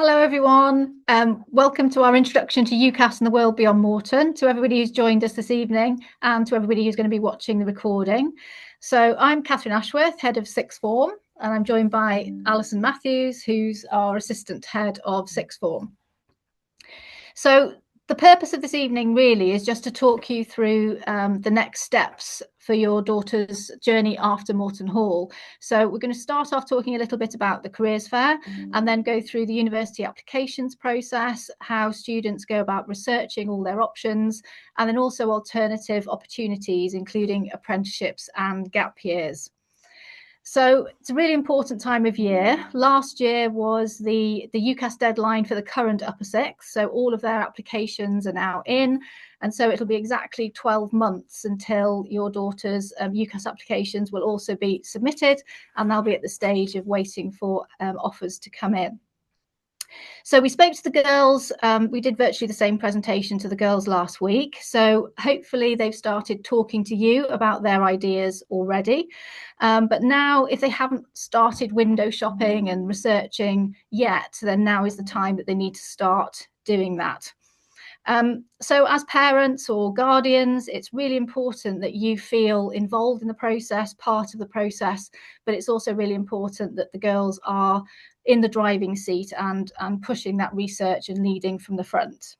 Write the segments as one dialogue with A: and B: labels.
A: Hello everyone, welcome to our introduction to UCAS and the world beyond Moreton, to everybody who's joined us this evening and to everybody who's going to be watching the recording. So I'm Catherine Ashworth, Head of Sixth Form, and I'm joined by Alison Matthews, who's our Assistant Head of Sixth Form. So the purpose of this evening really is just to talk you through the next steps for your daughter's journey after Moreton Hall. So we're going to start off talking a little bit about the careers fair and then go through the university applications process, how students go about researching all their options, and then also alternative opportunities, including apprenticeships and gap years. So it's a really important time of year. Last year was the UCAS deadline for the current upper sixth. So all of their applications are now in. And so it'll be exactly 12 months until your daughter's UCAS applications will also be submitted, and they'll be at the stage of waiting for offers to come in. So we spoke to the girls. We did virtually the same presentation to the girls last week. So hopefully they've started talking to you about their ideas already. But now, if they haven't started window shopping and researching yet, then now is the time that they need to start doing that. So as parents or guardians, it's really important that you feel involved in the process, part of the process, but it's also really important that the girls are in the driving seat and pushing that research and leading from the front.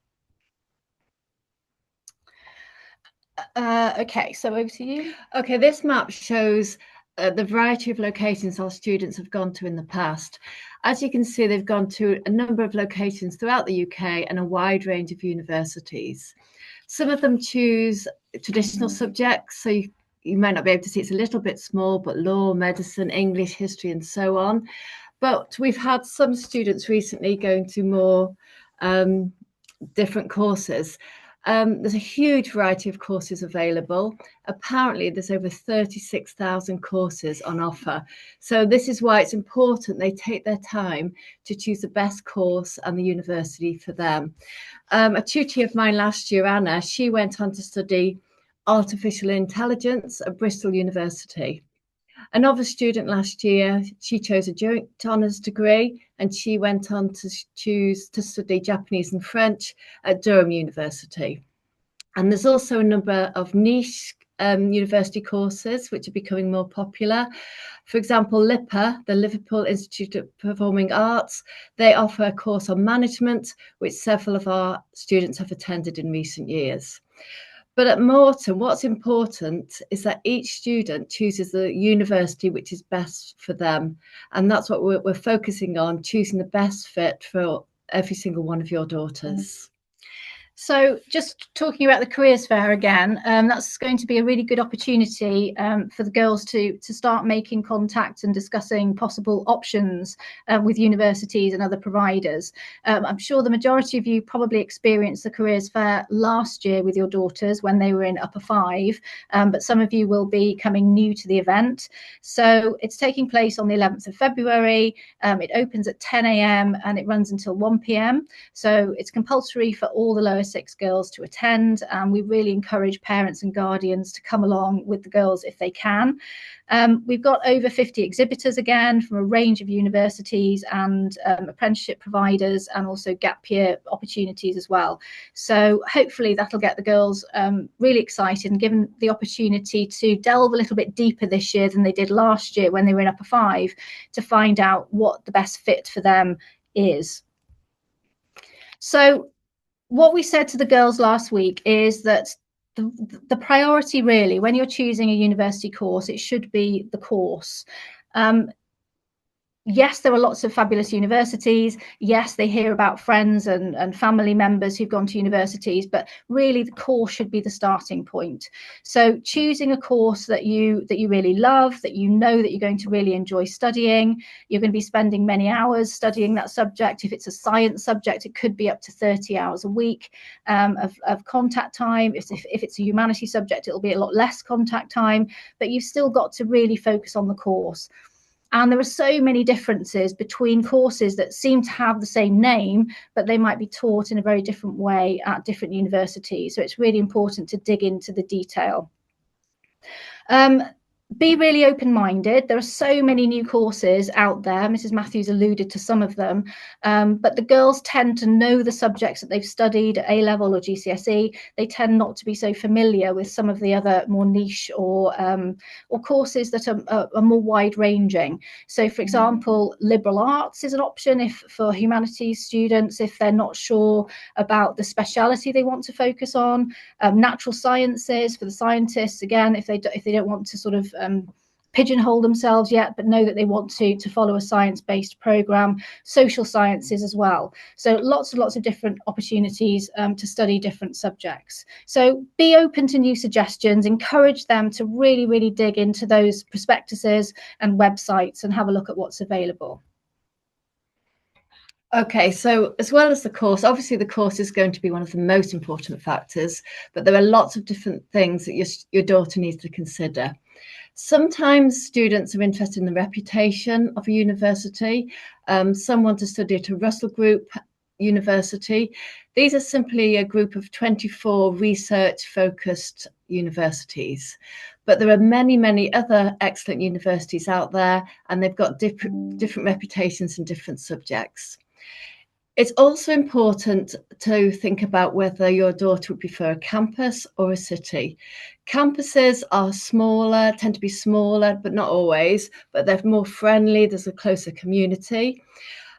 A: Okay, so over to you.
B: Okay, this map shows the variety of locations our students have gone to in the past. As you can see, they've gone to a number of locations throughout the UK and a wide range of universities. Some of them choose traditional subjects, so you might not be able to see it's a little bit small, but law, medicine, English, history, and so on. But we've had some students recently going to more different courses. There's a huge variety of courses available. Apparently, there's over 36,000 courses on offer. So this is why it's important they take their time to choose the best course and the university for them. A tutee of mine last year, Anna, she went on to study artificial intelligence at Bristol University. Another student last year, she chose a joint honours degree and she went on to choose to study Japanese and French at Durham University. And there's also a number of niche university courses which are becoming more popular. For example, LIPA, the Liverpool Institute of Performing Arts, they offer a course on management, which several of our students have attended in recent years. But at Moreton, what's important is that each student chooses the university which is best for them. And that's what we're focusing on, choosing the best fit for every single one of your daughters.
A: So just talking about the careers fair again, that's going to be a really good opportunity for the girls to start making contact and discussing possible options with universities and other providers. I'm sure the majority of you probably experienced the careers fair last year with your daughters when they were in upper five, but some of you will be coming new to the event. So it's taking place on the 11th of February. It opens at 10 a.m. and it runs until 1 p.m. So it's compulsory for all the lower six girls to attend, and we really encourage parents and guardians to come along with the girls if they can. We've got over 50 exhibitors again from a range of universities and apprenticeship providers, and also gap year opportunities as well. So hopefully that'll get the girls really excited and given the opportunity to delve a little bit deeper this year than they did last year when they were in upper five, to find out what the best fit for them is. So what we said to the girls last week is that the priority really, when you're choosing a university course, it should be the course. Yes, there are lots of fabulous universities. Yes, they hear about friends and family members who've gone to universities, but really the course should be the starting point. So choosing a course that you really love, that you know that you're going to really enjoy studying. You're going to be spending many hours studying that subject. If it's a science subject, it could be up to 30 hours a week of contact time. If it's a humanities subject, it'll be a lot less contact time, but you've still got to really focus on the course. And there are so many differences between courses that seem to have the same name, but they might be taught in a very different way at different universities. So it's really important to dig into the detail. Be really open-minded. There are so many new courses out there. Mrs. Matthews alluded to some of them, but the girls tend to know the subjects that they've studied at A-level or GCSE. They tend not to be so familiar with some of the other more niche or courses that are more wide-ranging. So, for example, liberal arts is an option if for humanities students, if they're not sure about the speciality they want to focus on. Natural sciences for the scientists, again, if they don't want to sort of pigeonhole themselves yet, but know that they want to follow a science-based program. Social sciences as well. So lots and lots of different opportunities to study different subjects. So be open to new suggestions, encourage them to really, really dig into those prospectuses and websites and have a look at what's available.
B: Okay, so as well as the course, obviously the course is going to be one of the most important factors, but there are lots of different things that your daughter needs to consider. Sometimes students are interested in the reputation of a university. Some want to study at a Russell Group university. These are simply a group of 24 research-focused universities. But there are many, many other excellent universities out there, and they've got different reputations in different subjects. It's also important to think about whether your daughter would prefer a campus or a city. Campuses are smaller, tend to be smaller, but not always, but they're more friendly, there's a closer community.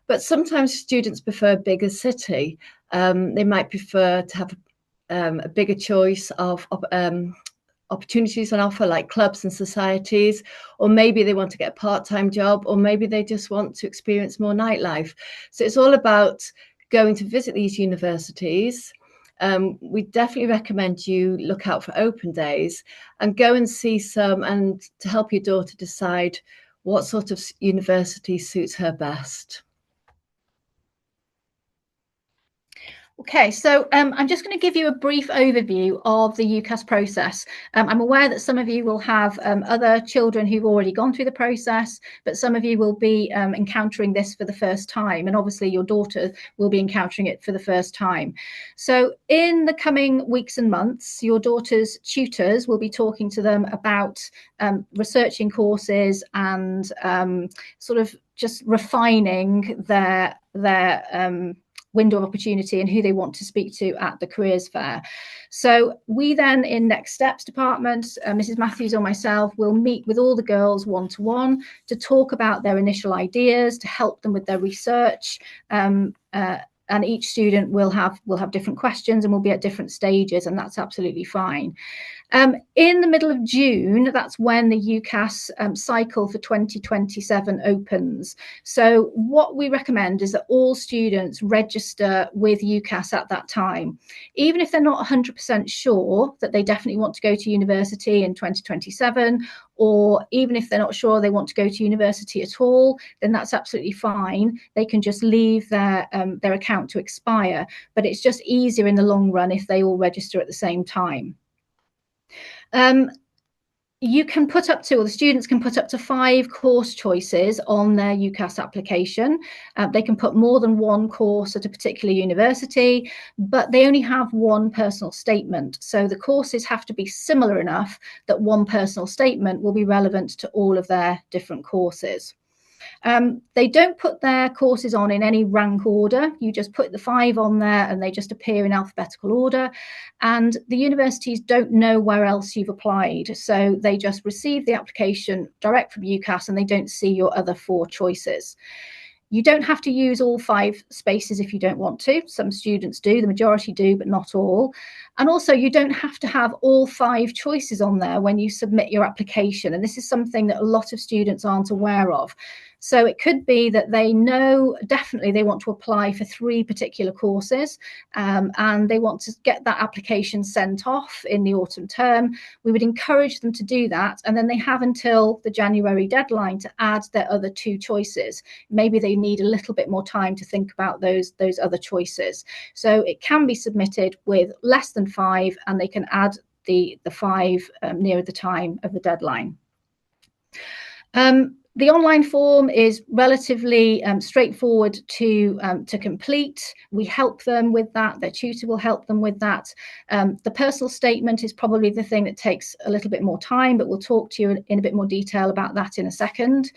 B: But sometimes students prefer a bigger city. They might prefer to have a bigger choice of opportunities on offer, like clubs and societies, or maybe they want to get a part-time job, or maybe they just want to experience more nightlife. So it's all about going to visit these universities. We definitely recommend you look out for open days and go and see some, and to help your daughter decide what sort of university suits her best.
A: Okay, so I'm just going to give you a brief overview of the UCAS process. I'm aware that some of you will have other children who've already gone through the process, but some of you will be encountering this for the first time, and obviously your daughter will be encountering it for the first time. So in the coming weeks and months, your daughter's tutors will be talking to them about researching courses and sort of just refining their window of opportunity and who they want to speak to at the careers fair. So we then, in Next Steps department, Mrs. Matthews or myself will meet with all the girls one-to-one to talk about their initial ideas, to help them with their research. And each student will have different questions and will be at different stages, and that's absolutely fine. In the middle of June, that's when the UCAS cycle for 2027 opens. So what we recommend is that all students register with UCAS at that time. Even if they're not 100% sure that they definitely want to go to university in 2027, or even if they're not sure they want to go to university at all, then that's absolutely fine. They can just leave their account to expire, but it's just easier in the long run if they all register at the same time. You can put up to, or the students can put up to 5 course choices on their UCAS application. They can put more than one course at a particular university, but they only have one personal statement. So the courses have to be similar enough that one personal statement will be relevant to all of their different courses. They don't put their courses on in any rank order. You just put the 5 on there and they just appear in alphabetical order. And the universities don't know where else you've applied. So they just receive the application direct from UCAS and they don't see your other 4 choices. You don't have to use all 5 spaces if you don't want to. Some students do, the majority do, but not all. And also, you don't have to have all 5 choices on there when you submit your application. And this is something that a lot of students aren't aware of. So it could be that they know definitely they want to apply for 3 particular courses and they want to get that application sent off in the autumn term. We would encourage them to do that, and then they have until the January deadline to add their other 2 choices. Maybe they need a little bit more time to think about those other choices. So it can be submitted with less than 5, and they can add the 5 nearer the time of the deadline. The online form is relatively straightforward to complete. We help them with that. Their tutor will help them with that. The personal statement is probably the thing that takes a little bit more time, but we'll talk to you in a bit more detail about that in a second.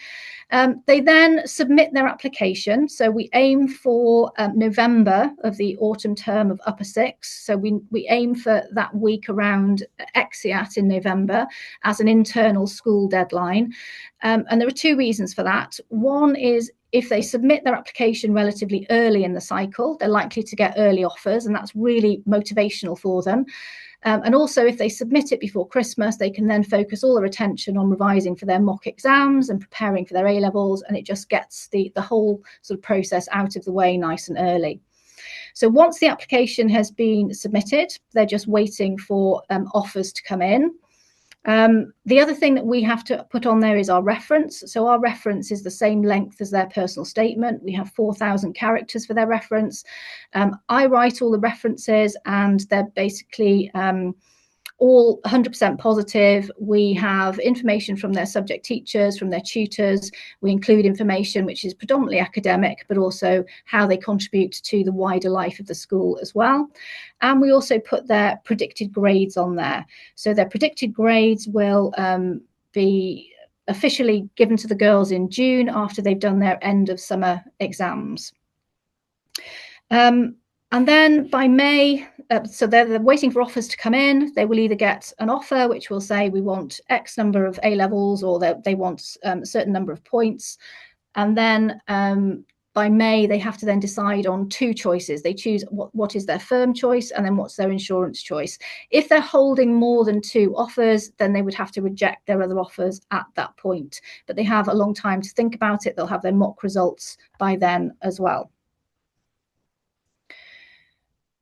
A: They then submit their application. So we aim for November of the autumn term of Upper Six. So we aim for that week around EXIAT in November as an internal school deadline. And there are two reasons for that. One is if they submit their application relatively early in the cycle, they're likely to get early offers, and that's really motivational for them. And also, if they submit it before Christmas, they can then focus all their attention on revising for their mock exams and preparing for their A-levels, and it just gets the whole sort of process out of the way nice and early. So once the application has been submitted, they're just waiting for offers to come in. The other thing that we have to put on there is our reference. So our reference is the same length as their personal statement. We have 4,000 characters for their reference. I write all the references, and they're basically all 100% positive. We have information from their subject teachers, from their tutors. We include information which is predominantly academic, but also how they contribute to the wider life of the school as well. And we also put their predicted grades on there. So their predicted grades will be officially given to the girls in June after they've done their end of summer exams. And then by May, so they're waiting for offers to come in. They will either get an offer which will say we want X number of A-levels, or they want a certain number of points. And then by May, they have to then decide on two choices. They choose what is their firm choice, and then what's their insurance choice. If they're holding more than two offers, then they would have to reject their other offers at that point. But they have a long time to think about it. They'll have their mock results by then as well.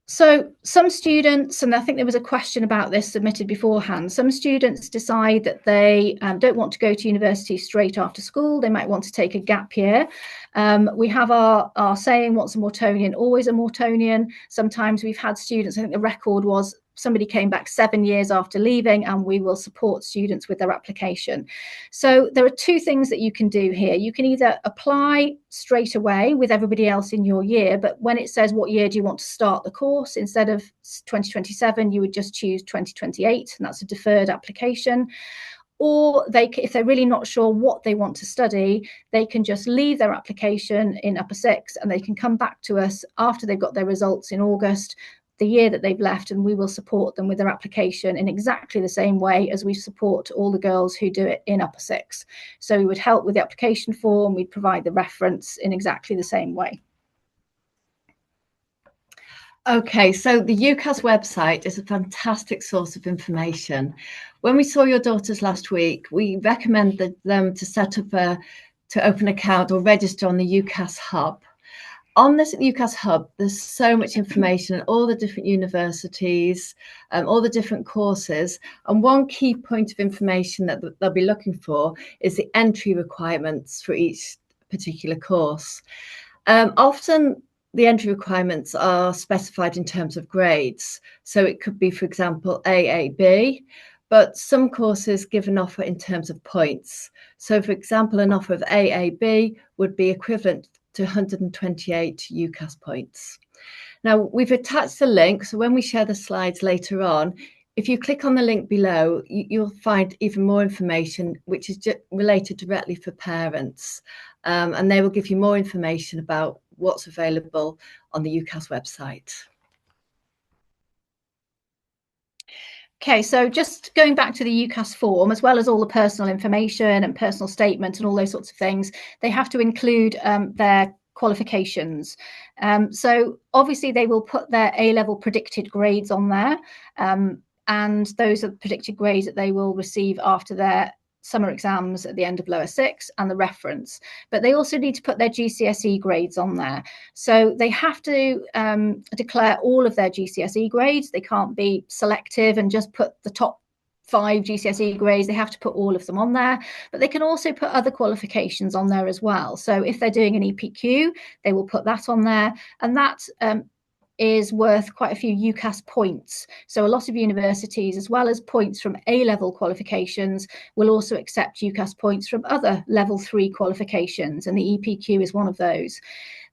A: So some students, and I think there was a question about this submitted beforehand, some students decide that they don't want to go to university straight after school. They might want to take a gap year. We have our saying, what's a Moretonian? Always a Moretonian. Sometimes we've had students, I think the record was somebody came back 7 years after leaving, and we will support students with their application. So there are two things that you can do here. You can either apply straight away with everybody else in your year, but when it says what year do you want to start the course, instead of 2027, you would just choose 2028, and that's a deferred application. Or if they're really not sure what they want to study, they can just leave their application in Upper Six, and they can come back to us after they've got their results in August, the year that they've left, and we will support them with their application in exactly the same way as we support all the girls who do it in Upper Six. So we would help with the application form, we'd provide the reference in exactly the same way.
B: Okay, so the UCAS website is a fantastic source of information. When we saw your daughters last week, we recommended them to set up to open an account or register on the UCAS hub. On this UCAS hub, there's so much information on all the different universities, all the different courses. And one key point of information that they'll be looking for is the entry requirements for each particular course. Often the entry requirements are specified in terms of grades. So it could be, for example, AAB, but some courses give an offer in terms of points. So, for example, an offer of AAB would be equivalent to 128 UCAS points. Now, we've attached a link, so when we share the slides later on, if you click on the link below, you'll find even more information which is related directly for parents, and they will give you more information about what's available on the UCAS website.
A: Okay, so just going back to the UCAS form, as well as all the personal information and personal statement and all those sorts of things, they have to include their qualifications. So obviously they will put their A-level predicted grades on there, and those are the predicted grades that they will receive after their summer exams at the end of lower six, and the reference. But they also need to put their GCSE grades on there. So they have to declare all of their GCSE grades. They can't be selective and just put the top 5 GCSE grades. They have to put all of them on there, but they can also put other qualifications on there as well. So if they're doing an EPQ, they will put that on there, and that is worth quite a few UCAS points. So a lot of universities, as well as points from A-level qualifications, will also accept UCAS points from other level 3 qualifications, and the EPQ is one of those.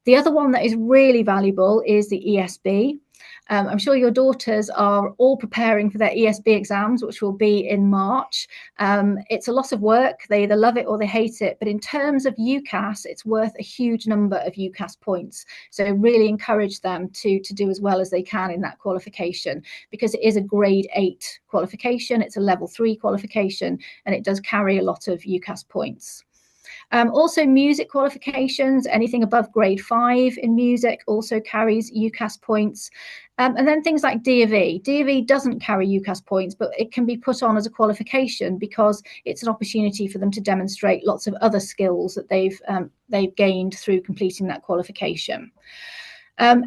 A: The other one that is really valuable is the ESB. I'm sure your daughters are all preparing for their ESB exams, which will be in March. It's a lot of work. They either love it or they hate it. But in terms of UCAS, it's worth a huge number of UCAS points. So really encourage them to do as well as they can in that qualification, because it is a grade 8 qualification. It's a level 3 qualification, and it does carry a lot of UCAS points. Also, music qualifications, anything above grade 5 in music also carries UCAS points. And then things like D of E. D of E doesn't carry UCAS points, but it can be put on as a qualification because it's an opportunity for them to demonstrate lots of other skills that they've gained through completing that qualification.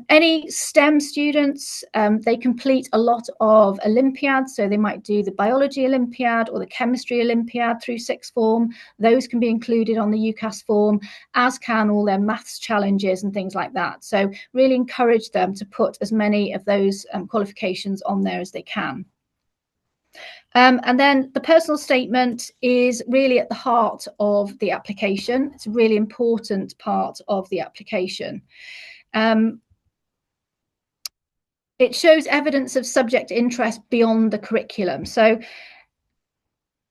A: Any STEM students, they complete a lot of Olympiads, so they might do the biology Olympiad or the chemistry Olympiad through sixth form. Those can be included on the UCAS form, as can all their maths challenges and things like that. So really encourage them to put as many of those qualifications on there as they can. And then the personal statement is really at the heart of the application. It's a really important part of the application. It shows evidence of subject interest beyond the curriculum. So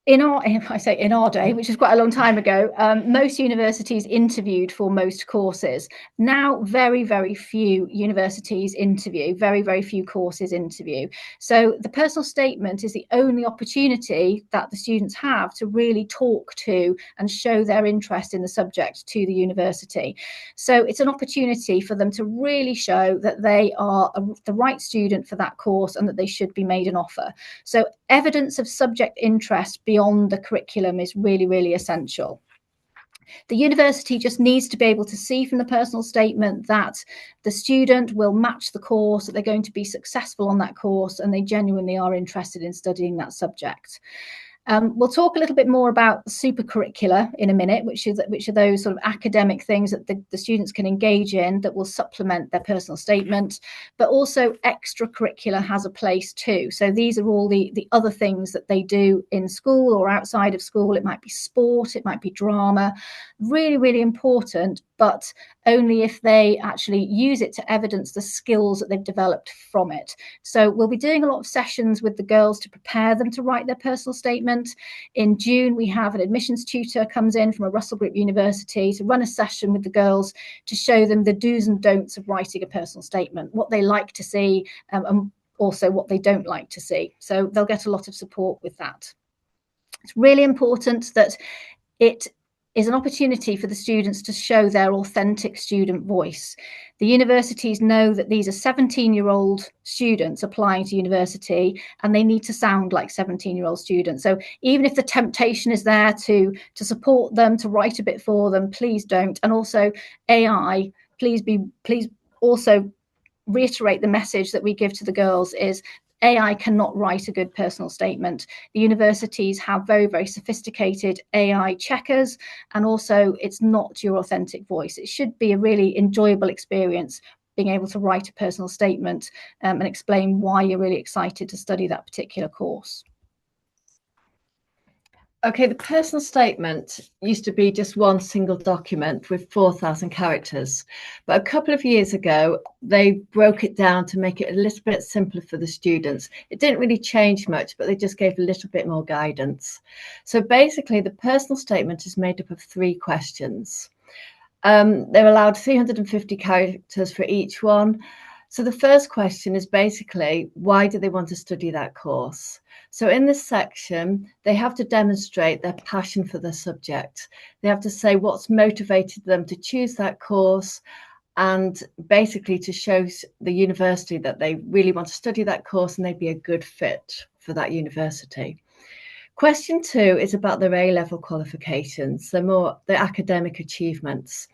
A: in our day, which is quite a long time ago, most universities interviewed for most courses. Now, very, very few universities interview, very, very few courses interview. So the personal statement is the only opportunity that the students have to really talk to and show their interest in the subject to the university. So it's an opportunity for them to really show that they are the right student for that course and that they should be made an offer. So evidence of subject interest beyond the curriculum is really, really essential. The university just needs to be able to see from the personal statement that the student will match the course, that they're going to be successful on that course, and they genuinely are interested in studying that subject. We'll talk a little bit more about supercurricular in a minute, which are those sort of academic things that the students can engage in that will supplement their personal statement, but also extracurricular has a place too. So these are all the other things that they do in school or outside of school. It might be sport, it might be drama, really, really important, but only if they actually use it to evidence the skills that they've developed from it. So we'll be doing a lot of sessions with the girls to prepare them to write their personal statement. In June, we have an admissions tutor comes in from a Russell Group university to run a session with the girls to show them the do's and don'ts of writing a personal statement, what they like to see, and also what they don't like to see. So they'll get a lot of support with that. It's really important that it is an opportunity for the students to show their authentic student voice. The universities know that these are 17-year-old students applying to university, and they need to sound like 17-year-old students. So even if the temptation is there to support them, to write a bit for them, please don't. And also AI, please also reiterate the message that we give to the girls is AI cannot write a good personal statement. The universities have very, very sophisticated AI checkers, and also it's not your authentic voice. It should be a really enjoyable experience being able to write a personal statement and explain why you're really excited to study that particular course.
B: Okay, the personal statement used to be just one single document with 4,000 characters. But a couple of years ago, they broke it down to make it a little bit simpler for the students. It didn't really change much, but they just gave a little bit more guidance. So basically, the personal statement is made up of 3 questions. They're allowed 350 characters for each one. So the first question is basically, why do they want to study that course? So in this section, they have to demonstrate their passion for the subject. They have to say what's motivated them to choose that course, and basically to show the university that they really want to study that course and they'd be a good fit for that university. Question 2 is about their A-level qualifications, their academic achievements.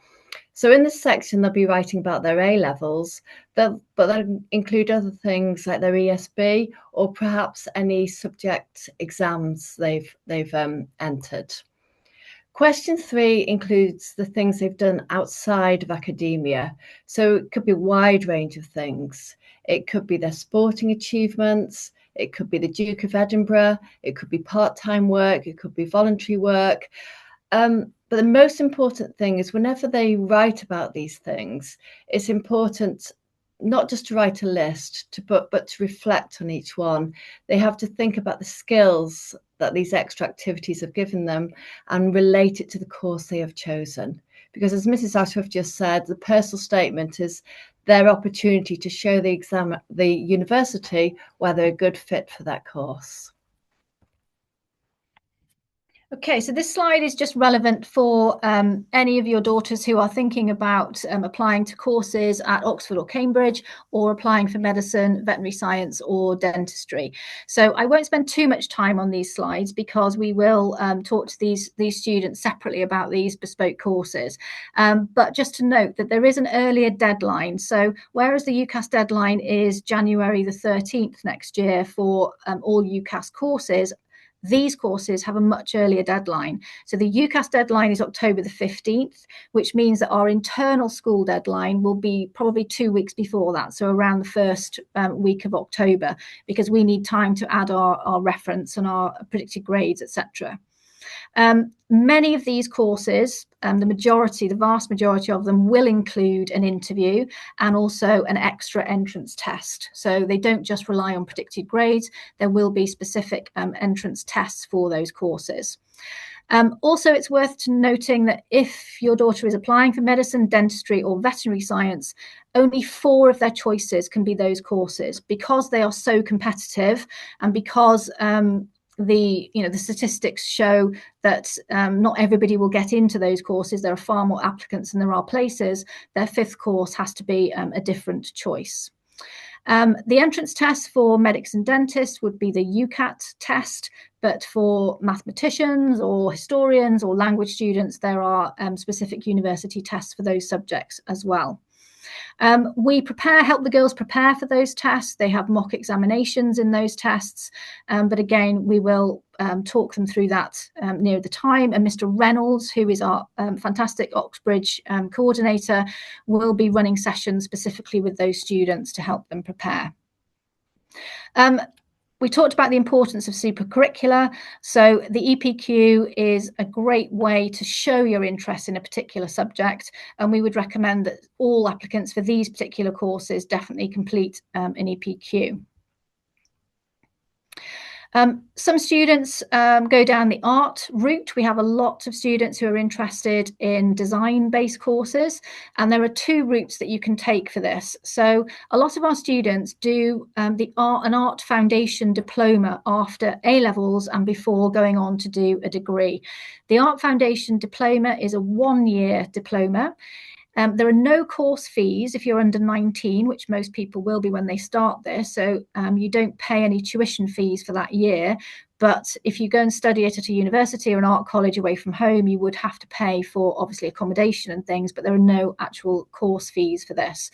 B: So in this section, they'll be writing about their A-levels, but they'll include other things like their ESB or perhaps any subject exams they've entered. Question 3 includes the things they've done outside of academia. So it could be a wide range of things. It could be their sporting achievements. It could be the Duke of Edinburgh. It could be part-time work. It could be voluntary work. But the most important thing is whenever they write about these things, it's important not just to write a list, but to reflect on each one. They have to think about the skills that these extra activities have given them and relate it to the course they have chosen. Because as Mrs. Ashworth just said, the personal statement is their opportunity to show the university where they're a good fit for that course.
A: Okay, so this slide is just relevant for any of your daughters who are thinking about applying to courses at Oxford or Cambridge, or applying for medicine, veterinary science, or dentistry. So I won't spend too much time on these slides because we will talk to these students separately about these bespoke courses. But just to note that there is an earlier deadline. So whereas the UCAS deadline is January the 13th next year for all UCAS courses, these courses have a much earlier deadline. So the UCAS deadline is October the 15th, which means that our internal school deadline will be probably 2 weeks before that, so around the first week of October, because we need time to add our reference and our predicted grades, etc. Many of these courses, the vast majority of them will include an interview and also an extra entrance test. So they don't just rely on predicted grades, there will be specific entrance tests for those courses. Also, it's worth noting that if your daughter is applying for medicine, dentistry, or veterinary science, only 4 of their choices can be those courses because they are so competitive, and because the statistics show that not everybody will get into those courses. There are far more applicants than there are places. Their 5th course has to be a different choice. The entrance test for medics and dentists would be the UCAT test, but for mathematicians or historians or language students, there are specific university tests for those subjects as well. We help the girls prepare for those tests. They have mock examinations in those tests, but again, we will talk them through that near the time. And Mr. Reynolds, who is our fantastic Oxbridge coordinator, will be running sessions specifically with those students to help them prepare. We talked about the importance of supercurricular. So the EPQ is a great way to show your interest in a particular subject. And we would recommend that all applicants for these particular courses definitely complete an EPQ. Some students go down the art route. We have a lot of students who are interested in design-based courses, and there are 2 routes that you can take for this. So a lot of our students do an art foundation diploma after A-levels and before going on to do a degree. The art foundation diploma is a 1-year diploma. There are no course fees if you're under 19, which most people will be when they start this. So you don't pay any tuition fees for that year. But if you go and study it at a university or an art college away from home, you would have to pay for obviously accommodation and things, but there are no actual course fees for this.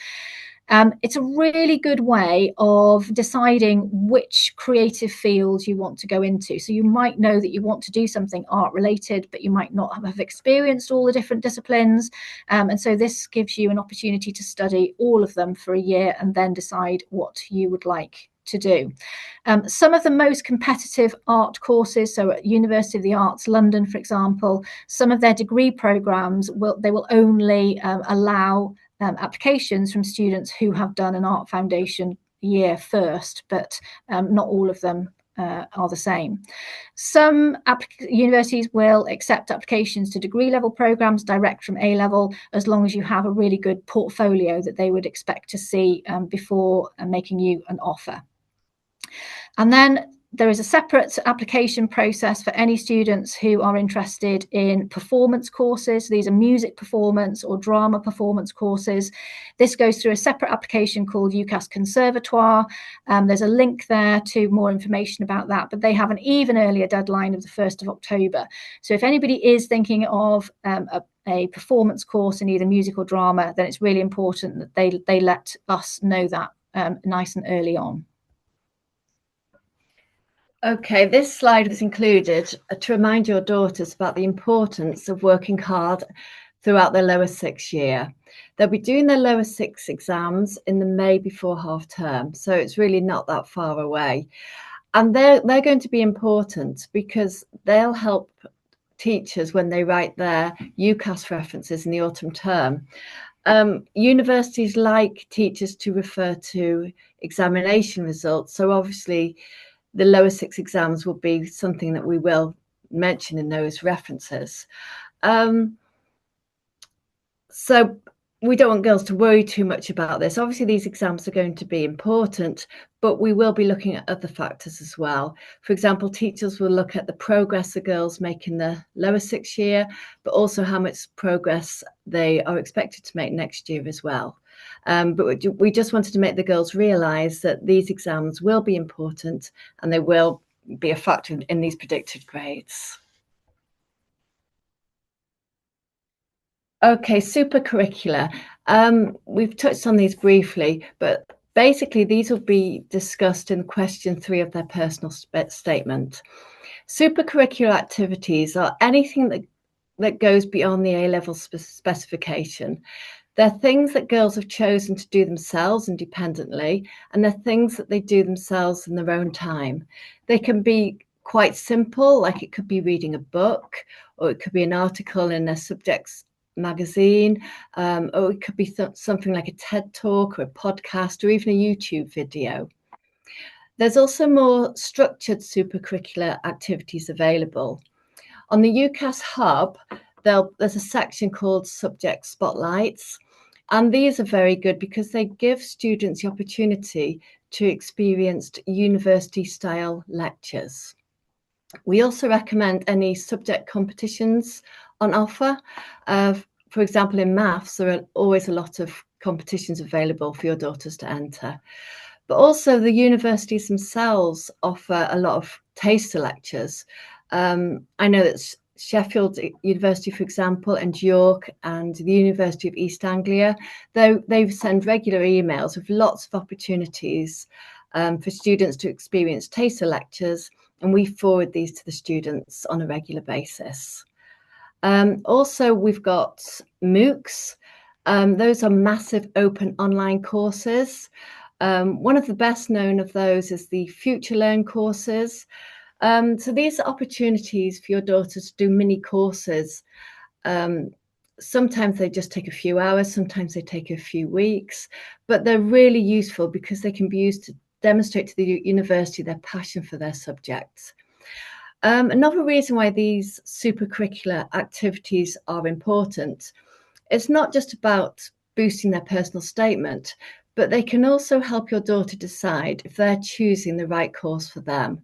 A: It's a really good way of deciding which creative fields you want to go into. So you might know that you want to do something art related, but you might not have experienced all the different disciplines. And so this gives you an opportunity to study all of them for a year and then decide what you would like to do. Some of the most competitive art courses, so at University of the Arts London, for example, some of their degree programs will only allow applications from students who have done an art foundation year first, but not all of them are the same. Some universities will accept applications to degree level programs direct from A-level, as long as you have a really good portfolio that they would expect to see before making you an offer. And then there is a separate application process for any students who are interested in performance courses. These are music performance or drama performance courses. This goes through a separate application called UCAS Conservatoire. There's a link there to more information about that, but they have an even earlier deadline of the 1st of October. So if anybody is thinking of a performance course in either music or drama, then it's really important that they let us know that nice and early on.
B: Okay, this slide was included to remind your daughters about the importance of working hard throughout their lower sixth year. They'll be doing their lower six exams in the May before half term, so it's really not that far away. And they're going to be important because they'll help teachers when they write their UCAS references in the autumn term. Universities like teachers to refer to examination results, so obviously the lower six exams will be something that we will mention in those references. So we don't want girls to worry too much about this. Obviously, these exams are going to be important, but we will be looking at other factors as well. For example, teachers will look at the progress the girls make in the lower sixth year, but also how much progress they are expected to make next year as well. But we just wanted to make the girls realise that these exams will be important and they will be a factor in these predicted grades. Okay, supercurricular. We've touched on these briefly, but basically these will be discussed in question 3 of their personal statement. Supercurricular activities are anything that goes beyond the A-level specification. They're things that girls have chosen to do themselves independently, and they're things that they do themselves in their own time. They can be quite simple, like it could be reading a book, or it could be an article in a subject's magazine, or it could be something like a TED talk or a podcast or even a YouTube video. There's also more structured supercurricular activities available. On the UCAS hub, there's a section called Subject Spotlights, and these are very good because they give students the opportunity to experience university-style lectures. We also recommend any subject competitions on offer. For example, in maths, there are always a lot of competitions available for your daughters to enter. But also the universities themselves offer a lot of taster lectures. I know that Sheffield University, for example, and York and the University of East Anglia, they send regular emails with lots of opportunities for students to experience taster lectures, and we forward these to the students on a regular basis. Also, we've got MOOCs. Those are massive open online courses. One of the best known of those is the Future Learn courses. So these are opportunities for your daughters to do mini courses. Sometimes they just take a few hours, sometimes they take a few weeks, but they're really useful because they can be used to demonstrate to the university their passion for their subjects. Another reason why these supercurricular activities are important, it's not just about boosting their personal statement, but they can also help your daughter decide if they're choosing the right course for them.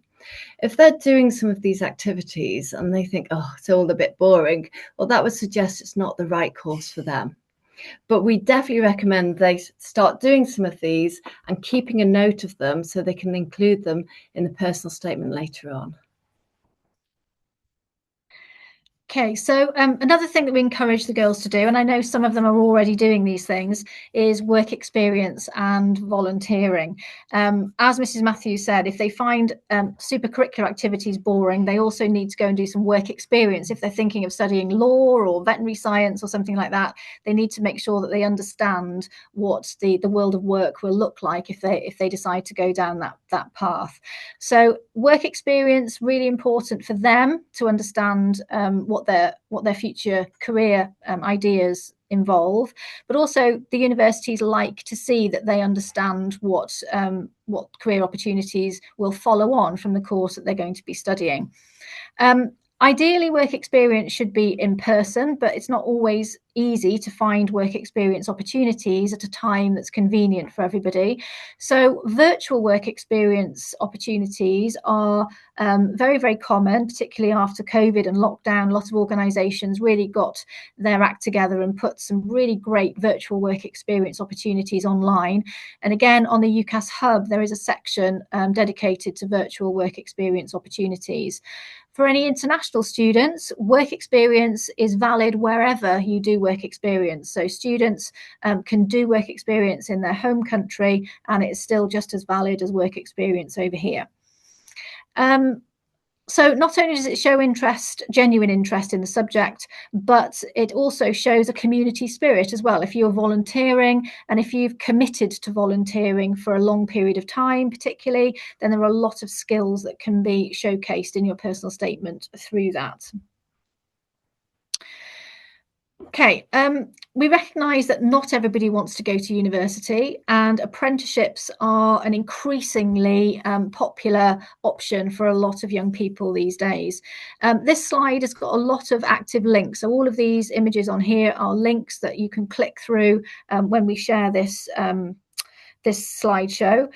B: If they're doing some of these activities and they think, oh, it's all a bit boring, well, that would suggest it's not the right course for them. But we definitely recommend they start doing some of these and keeping a note of them so they can include them in the personal statement later on.
A: Okay, so another thing that we encourage the girls to do, and I know some of them are already doing these things, is work experience and volunteering. As Mrs. Matthews said, if they find supercurricular activities boring, they also need to go and do some work experience. If they're thinking of studying law or veterinary science or something like that, they need to make sure that they understand what the world of work will look like if they decide to go down that path. So work experience, really important for them to understand what their future career ideas involve, but also the universities like to see that they understand what career opportunities will follow on from the course that they're going to be studying. Ideally, work experience should be in person, but it's not always easy to find work experience opportunities at a time that's convenient for everybody. So virtual work experience opportunities are very, very common, particularly after COVID and lockdown. A lot of organisations really got their act together and put some really great virtual work experience opportunities online. And again, on the UCAS hub, there is a section dedicated to virtual work experience opportunities. For any international students, work experience is valid wherever you do work experience. So students can do work experience in their home country, and it's still just as valid as work experience over here. So not only does it show genuine interest in the subject, but it also shows a community spirit as well. If you're volunteering and if you've committed to volunteering for a long period of time, particularly, then there are a lot of skills that can be showcased in your personal statement through that. Okay, we recognise that not everybody wants to go to university, and apprenticeships are an increasingly popular option for a lot of young people these days. This slide has got a lot of active links, so all of these images on here are links that you can click through when we share this slideshow.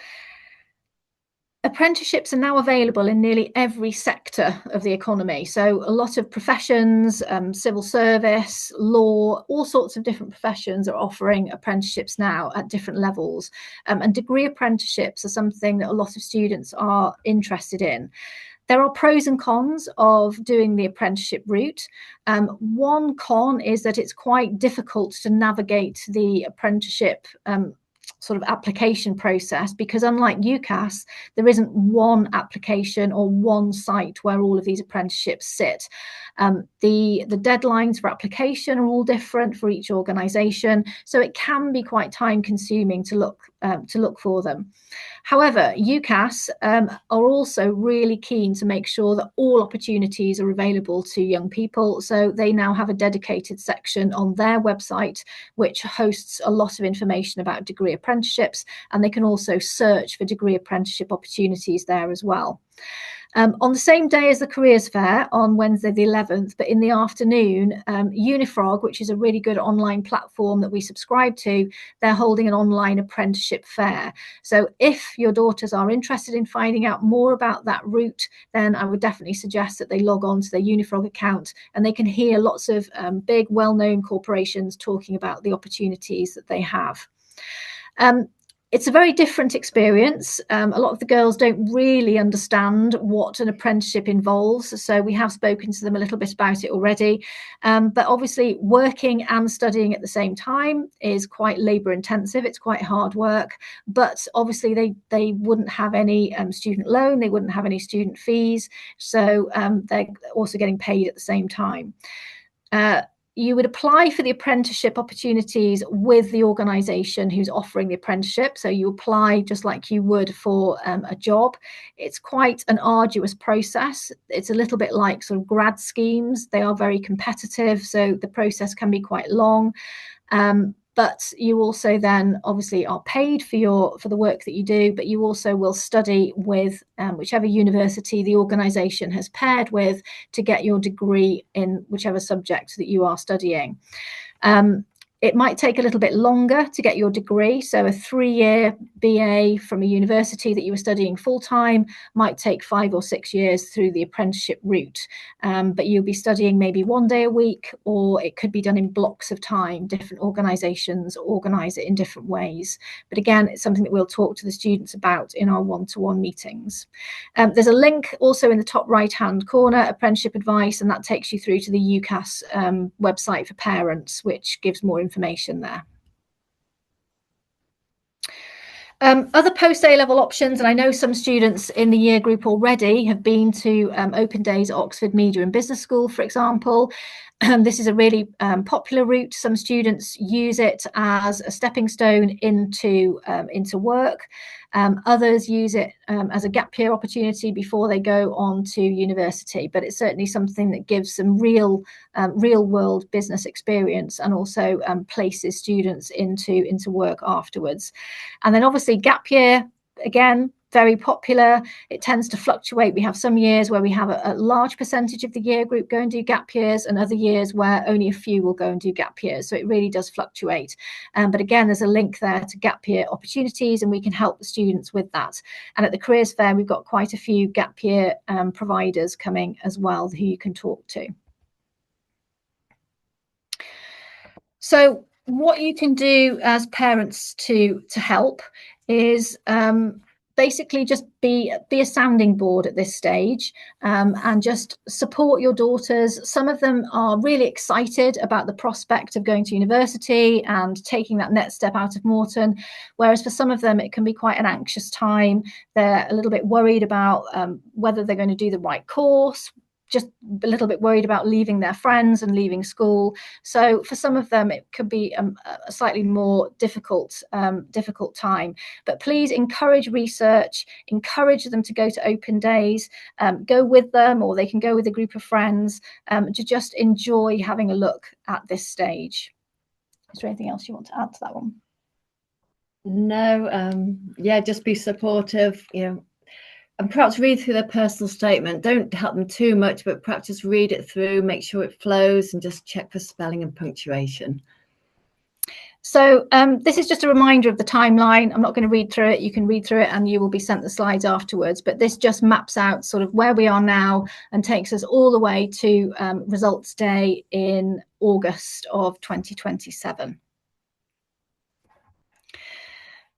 A: Apprenticeships are now available in nearly every sector of the economy. So a lot of professions, civil service, law, all sorts of different professions are offering apprenticeships now at different levels. And degree apprenticeships are something that a lot of students are interested in. There are pros and cons of doing the apprenticeship route. One con is that it's quite difficult to navigate the apprenticeship sort of application process, because unlike UCAS, there isn't one application or one site where all of these apprenticeships sit. The deadlines for application are all different for each organisation, so it can be quite time consuming to look for them. However, UCAS are also really keen to make sure that all opportunities are available to young people. So they now have a dedicated section on their website, which hosts a lot of information about degree apprenticeships, and they can also search for degree apprenticeship opportunities there as well. On the same day as the careers fair, on Wednesday the 11th, but in the afternoon, Unifrog, which is a really good online platform that we subscribe to, they're holding an online apprenticeship fair. So if your daughters are interested in finding out more about that route, then I would definitely suggest that they log on to their Unifrog account, and they can hear lots of big, well-known corporations talking about the opportunities that they have. It's a very different experience. A lot of the girls don't really understand what an apprenticeship involves, so we have spoken to them a little bit about it already. But obviously, working and studying at the same time is quite labour intensive. It's quite hard work, but obviously they wouldn't have any student loan, they wouldn't have any student fees, so they're also getting paid at the same time. You would apply for the apprenticeship opportunities with the organisation who's offering the apprenticeship. So you apply just like you would for a job. It's quite an arduous process. It's a little bit like sort of grad schemes. They are very competitive, so the process can be quite long. But you also then obviously are paid for the work that you do, but you also will study with whichever university the organisation has paired with to get your degree in whichever subject that you are studying. It might take a little bit longer to get your degree. So a 3-year BA from a university that you were studying full-time might take 5 or 6 years through the apprenticeship route. But you'll be studying maybe 1 day a week, or it could be done in blocks of time. Different organisations organise it in different ways. But again, it's something that we'll talk to the students about in our one-to-one meetings. There's a link also in the top right-hand corner, apprenticeship advice, and that takes you through to the UCAS website for parents, which gives more information there. Other post-A-level options, and I know some students in the year group already have been to Open Days at Oxford Media and Business School, for example. This is a really popular route. Some students use it as a stepping stone into work. Others use it as a gap year opportunity before they go on to university. But it's certainly something that gives some real world business experience, and also places students into work afterwards. And then obviously gap year, again, very popular. It tends to fluctuate. We have some years where we have a large percentage of the year group go and do gap years, and other years where only a few will go and do gap years. So it really does fluctuate. But again, there's a link there to gap year opportunities, and we can help the students with that. And at the careers fair, we've got quite a few gap year providers coming as well who you can talk to. So what you can do as parents to help is basically just be a sounding board at this stage, and just support your daughters. Some of them are really excited about the prospect of going to university and taking that next step out of Moreton, whereas for some of them it can be quite an anxious time. They're a little bit worried about whether they're going to do the right course, just a little bit worried about leaving their friends and leaving school. So for some of them, it could be a slightly more difficult time. But please encourage research, encourage them to go to open days, go with them, or they can go with a group of friends, to just enjoy having a look at this stage. Is there anything else you want to add to that one?
B: No, yeah, just be supportive, and perhaps read through their personal statement. Don't help them too much, but perhaps just read it through, make sure it flows, and just check for spelling and punctuation.
A: So this is just a reminder of the timeline. I'm not going to read through it. You can read through it and you will be sent the slides afterwards. But this just maps out sort of where we are now and takes us all the way to results day in August of 2027.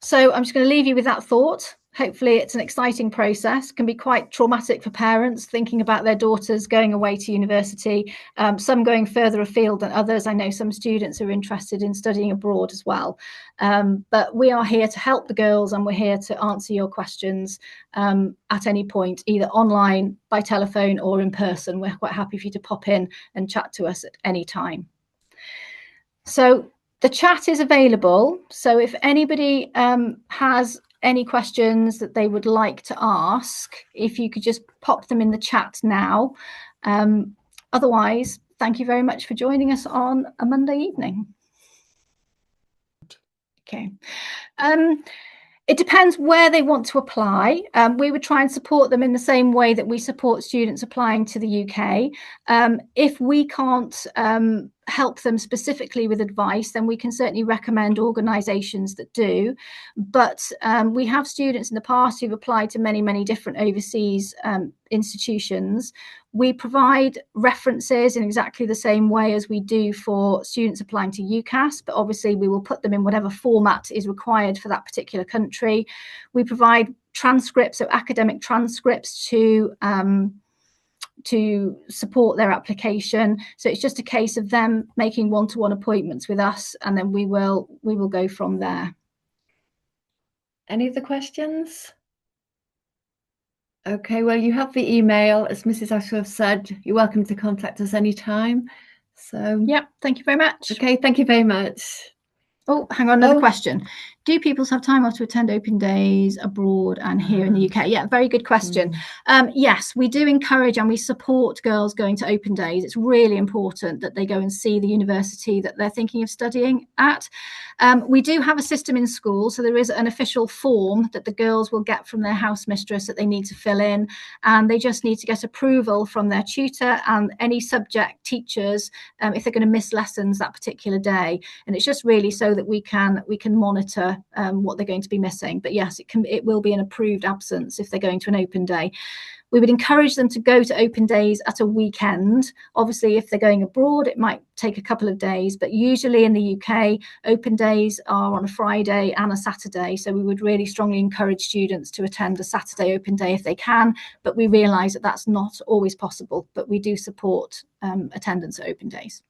A: So I'm just going to leave you with that thought. Hopefully it's an exciting process. Can be quite traumatic for parents thinking about their daughters going away to university, some going further afield than others. I know some students are interested in studying abroad as well. But we are here to help the girls, and we're here to answer your questions at any point, either online, by telephone, or in person. We're quite happy for you to pop in and chat to us at any time. So the chat is available. So if anybody has any questions that they would like to ask, if you could just pop them in the chat now. Otherwise, thank you very much for joining us on a Monday evening. Okay. It depends where they want to apply. We would try and support them in the same way that we support students applying to the UK. If we can't help them specifically with advice, then we can certainly recommend organisations that do. But we have students in the past who've applied to many, many different overseas institutions. We provide references in exactly the same way as we do for students applying to UCAS, but obviously we will put them in whatever format is required for that particular country. We provide transcripts, so academic transcripts to support their application. So it's just a case of them making one-to-one appointments with us, and then we will go from there.
B: Any other questions? Okay, well, you have the email, as Mrs. Ashworth said. You're welcome to contact us anytime. So
A: yeah, thank you very much.
B: Okay, thank you very much.
A: Oh, hang on, another question. Do pupils have time off to attend open days abroad and here in the UK? Yeah, very good question. Yes, we do encourage and we support girls going to open days. It's really important that they go and see the university that they're thinking of studying at. We do have a system in school, so there is an official form that the girls will get from their house mistress that they need to fill in, and they just need to get approval from their tutor and any subject teachers if they're going to miss lessons that particular day. And it's just really so that we can monitor what they're going to be missing. But yes, it will be an approved absence if they're going to an open day. We would encourage them to go to open days at a weekend. Obviously, if they're going abroad, it might take a couple of days, but usually in the UK, open days are on a Friday and a Saturday. So we would really strongly encourage students to attend a Saturday open day if they can, but we realise that that's not always possible, but we do support attendance at open days.